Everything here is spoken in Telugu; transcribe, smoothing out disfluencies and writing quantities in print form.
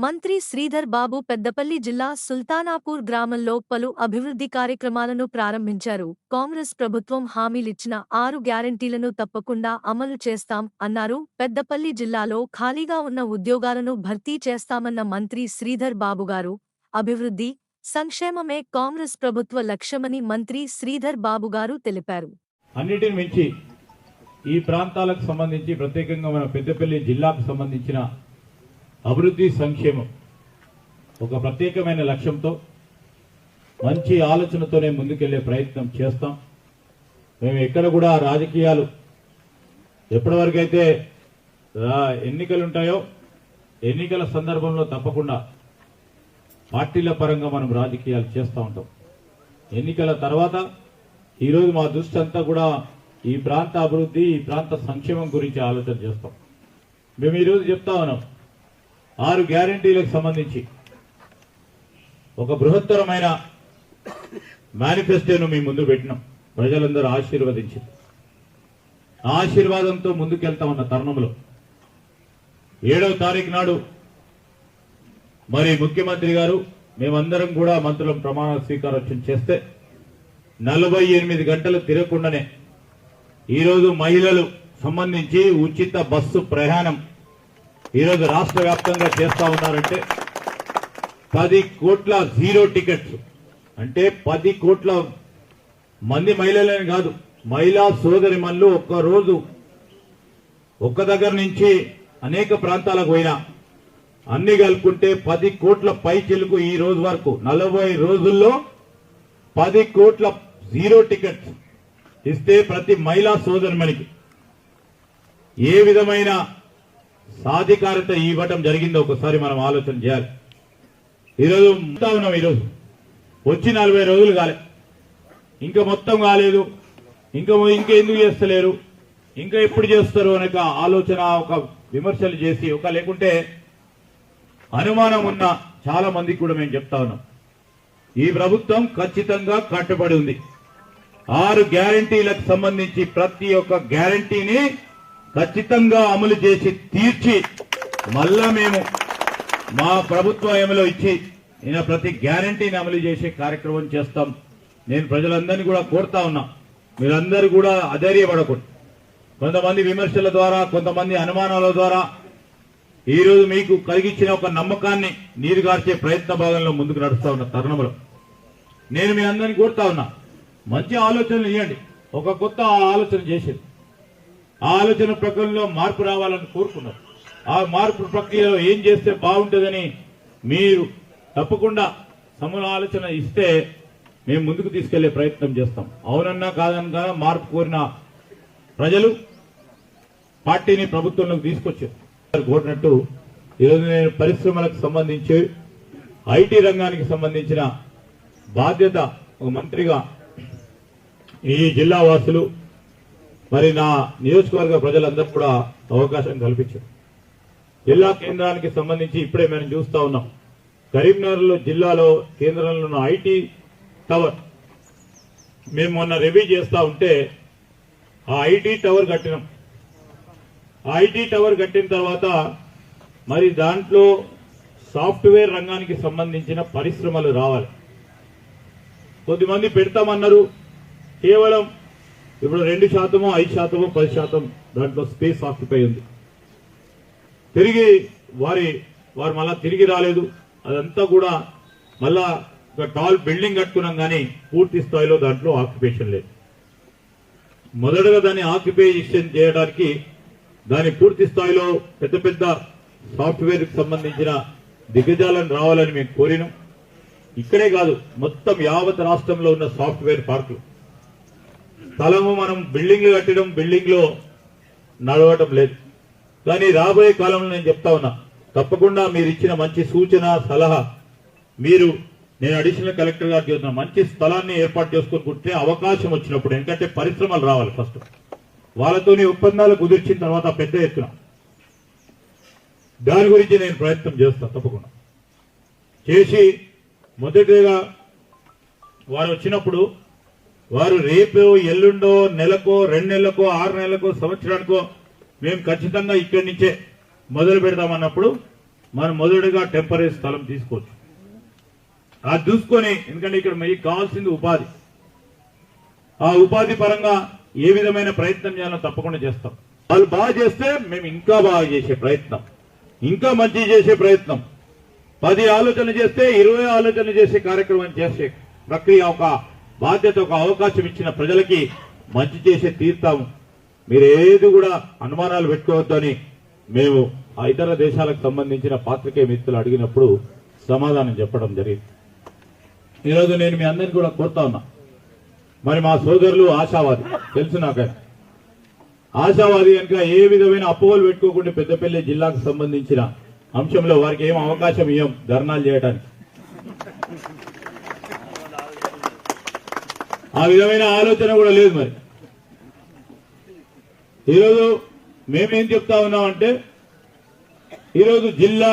మంత్రి శ్రీధర్ బాబు పెద్దపల్లి జిల్లా సుల్తానాపూర్ గ్రామంలో పలు అభివృద్ధి కార్యక్రమాలను ప్రారంభించారు. కాంగ్రెస్ ప్రభుత్వం హామీలిచ్చిన 6 గ్యారంటీలను తప్పకుండా అమలు చేస్తాం అన్నారు. పెద్దపల్లి జిల్లాలో ఖాళీగా ఉన్న ఉద్యోగాలను భర్తీ చేస్తామన్న మంత్రి శ్రీధర్ బాబుగారు, అభివృద్ధి, సంక్షేమమే కాంగ్రెస్ ప్రభుత్వ లక్ష్యమని మంత్రి శ్రీధర్ బాబుగారు తెలిపారు. అన్నిటిని మించి ఈ ప్రాంతాలకు సంబంధించి ప్రత్యేకంగా మన పెద్దపల్లి జిల్లాకు సంబంధించిన అభివృద్ధి సంక్షేమం ఒక ప్రత్యేకమైన లక్ష్యంతో మంచి ఆలోచనతోనే ముందుకెళ్లే ప్రయత్నం చేస్తాం. మేము ఎక్కడ కూడా రాజకీయాలు ఎప్పటివరకైతే ఎన్నికలు ఉంటాయో ఎన్నికల సందర్భంలో తప్పకుండా పార్టీల పరంగా మనం రాజకీయాలు చేస్తూ ఉంటాం. ఎన్నికల తర్వాత ఈరోజు మా దృష్టి అంతా కూడా ఈ ప్రాంత అభివృద్ధి, ఈ ప్రాంత సంక్షేమం గురించి ఆలోచన చేస్తాం. మేము ఈరోజు చెప్తా ఉన్నాం, 6 గ్యారంటీలకు సంబంధించి ఒక బృహత్తరమైన మేనిఫెస్టోను మీ ముందు పెట్టినాం. ప్రజలందరూ ఆశీర్వదించింది. ఆశీర్వాదంతో ముందుకెళ్తామన్న తరుణంలో 7వ తారీఖు నాడు మరి ముఖ్యమంత్రి గారు మేమందరం కూడా మంత్రుల ప్రమాణ స్వీకారోత్సవం చేస్తే 48 గంటలు తిరగకుండానే ఈరోజు మహిళలు సంబంధించి ఉచిత బస్సు ప్రయాణం ఈరోజు రాష్ట్ర వ్యాప్తంగా చేస్తా ఉన్నారంటే 10 కోట్ల జీరో టికెట్స్ అంటే 10 కోట్ల మంది మహిళలని కాదు, మహిళా సోదరిమణులు ఒక్కరోజు ఒక్క దగ్గర నుంచి అనేక ప్రాంతాలకు పోయినా అన్ని కలుపుకుంటే 10 కోట్ల పై చెలుకు ఈ రోజు వరకు 40 రోజుల్లో 10 కోట్ల జీరో టికెట్స్ ఇస్తే ప్రతి మహిళా సోదరిమణికి ఏ విధమైన సాధికారత ఇవ్వటం జరిగిందో ఒకసారి మనం ఆలోచన చేయాలి. ఈరోజు ఉన్నాం, ఈరోజు వచ్చి 40 రోజులు కాలే, ఇంకా మొత్తం కాలేదు, ఇంకా ఎందుకు చేస్తలేరు, ఇంకా ఎప్పుడు చేస్తారు అనే ఆలోచన, ఒక విమర్శలు చేసి లేకుంటే అనుమానం ఉన్న చాలా మందికి కూడా మేము చెప్తా ఉన్నాం, ఈ ప్రభుత్వం ఖచ్చితంగా కట్టుబడి ఉంది. 6 గ్యారంటీలకు సంబంధించి ప్రతి ఒక్క గ్యారంటీని ఖచ్చితంగా అమలు చేసి తీర్చి మళ్ళా మేము మా ప్రభుత్వంలో ఇచ్చి ప్రతి గ్యారంటీని అమలు చేసే కార్యక్రమం చేస్తాం. నేను ప్రజలందరినీ కూడా కోరుతా ఉన్నా, మీరందరూ కూడా అధైర్యపడకూడదు. కొంతమంది విమర్శల ద్వారా, కొంతమంది అనుమానాల ద్వారా ఈరోజు మీకు కలిగించిన ఒక నమ్మకాన్ని నీరుగార్చే ప్రయత్న భాగంలో ముందుకు నడుస్తా ఉన్న తరుణంలో నేను మీ అందరినీ కోరుతా ఉన్నా, మంచి ఆలోచనలు ఇవ్వండి. ఒక కొత్త ఆలోచన చేసేది, ఆ ఆలోచన ప్రక్రియలో మార్పు రావాలని కోరుకున్నారు. ఆ మార్పు ప్రక్రియలో ఏం చేస్తే బాగుంటుందని మీరు తప్పకుండా సమూల ఆలోచన ఇస్తే మేము ముందుకు తీసుకెళ్లే ప్రయత్నం చేస్తాం. అవునన్నా కాదన్నా మార్పు కోరిన ప్రజలు పార్టీని ప్రభుత్వంలోకి తీసుకొచ్చారు. కోరినట్టు ఈరోజు నేను పరిశ్రమలకు సంబంధించి ఐటీ రంగానికి సంబంధించిన బాధ్యత ఒక మంత్రిగా ఈ జిల్లా వాసులు మరి నా నియోజకవర్గ ప్రజలందరూ కూడా అవకాశం కల్పించారు. జిల్లా కేంద్రానికి సంబంధించి ఇప్పుడే మనం చూస్తా ఉన్నాం, కరీంనగర్ జిల్లాలో కేంద్రంలో ఉన్న ఐటీ టవర్ మేము మొన్న రివ్యూ చేస్తా ఉంటే ఆ ఐటీ టవర్ కట్టినాం. ఆ ఐటీ టవర్ కట్టిన తర్వాత మరి దాంట్లో సాఫ్ట్వేర్ రంగానికి సంబంధించిన పరిశ్రమలు రావాలి. కొద్దిమంది పెడతామన్నారు, కేవలం ఇప్పుడు 2%, 5%, 10% దాంట్లో స్పేస్ ఆక్యుపై ఉంది. తిరిగి వారు మళ్ళా తిరిగి రాలేదు. అదంతా కూడా మళ్ళా ఒక టాల్ బిల్డింగ్ కట్టుకున్నాం, కానీ పూర్తి స్థాయిలో దాంట్లో ఆక్యుపేషన్ లేదు. మొదటగా దాన్ని ఆక్యుపేషన్ చేయడానికి దాని పూర్తి స్థాయిలో పెద్ద పెద్ద సాఫ్ట్వేర్ కి సంబంధించిన దిగ్గజాలను రావాలని మేము కోరినాం. ఇక్కడే కాదు, మొత్తం యావత్ రాష్ట్రంలో ఉన్న సాఫ్ట్వేర్ పార్కులు స్థలము మనం బిల్డింగ్లు కట్టడం, బిల్డింగ్ లో నడవటం లేదు. కానీ రాబోయే కాలంలో నేను చెప్తా ఉన్నా, తప్పకుండా మీరు ఇచ్చిన మంచి సూచన సలహా నేను అడిషనల్ కలెక్టర్ గారికి చెప్తున్నా, మంచి స్థలాన్ని ఏర్పాటు చేసుకుంటే అవకాశం వచ్చినప్పుడు, ఎందుకంటే పరిశ్రమలు రావాలి, ఫస్ట్ వాళ్ళతోని ఒప్పందాలు కుదిర్చిన తర్వాత పెద్ద ఎత్తున దాని గురించి నేను ప్రయత్నం చేస్తాను. తప్పకుండా చేసి మొదటిగా వారు వచ్చినప్పుడు వారు రేపు ఎల్లుండో నెలకో 2 నెలలకో 6 నెలలకో సంవత్సరానికో మేము ఖచ్చితంగా ఇక్కడి నుంచే మొదలు పెడతామన్నప్పుడు మనం మొదటగా టెంపరీ స్థలం తీసుకోవచ్చు. అది చూసుకొని, ఎందుకంటే ఇక్కడ మీకు కావాల్సింది ఉపాధి. ఆ ఉపాధి పరంగా ఏ విధమైన ప్రయత్నం చేయాలో తప్పకుండా చేస్తాం. వాళ్ళు బాగా చేస్తే మేము ఇంకా బాగా చేసే ప్రయత్నం, ఇంకా మంచి చేసే ప్రయత్నం, 10 ఆలోచన చేస్తే 20 ఆలోచన చేసే కార్యక్రమం చేసే ప్రక్రియ, ఒక బాధ్యత, ఒక అవకాశం ఇచ్చిన ప్రజలకి మంచి చేసే తీర్తాము. మీరు ఏది కూడా అనుమానాలు పెట్టుకోవద్దని మేము ఆ ఇతర దేశాలకు సంబంధించిన పాత్రికేయ మిత్రులు అడిగినప్పుడు సమాధానం చెప్పడం జరిగింది. ఈరోజు నేను మీ అందరిని కూడా కోరుతా ఉన్నా, మరి మా సోదరులు ఆశావాది తెలుసు నాకైనా, ఆశావాది కనుక ఏ విధమైన అపోహలు పెట్టుకోకుండా పెద్దపల్లి జిల్లాకు సంబంధించిన అంశంలో వారికి ఏం అవకాశం ఇవ్వం ధర్నాలు చేయడానికి. ఆ విధమైన ఆలోచన కూడా లేదు. మరి ఈరోజు మేమేం చెప్తా ఉన్నామంటే, ఈరోజు జిల్లా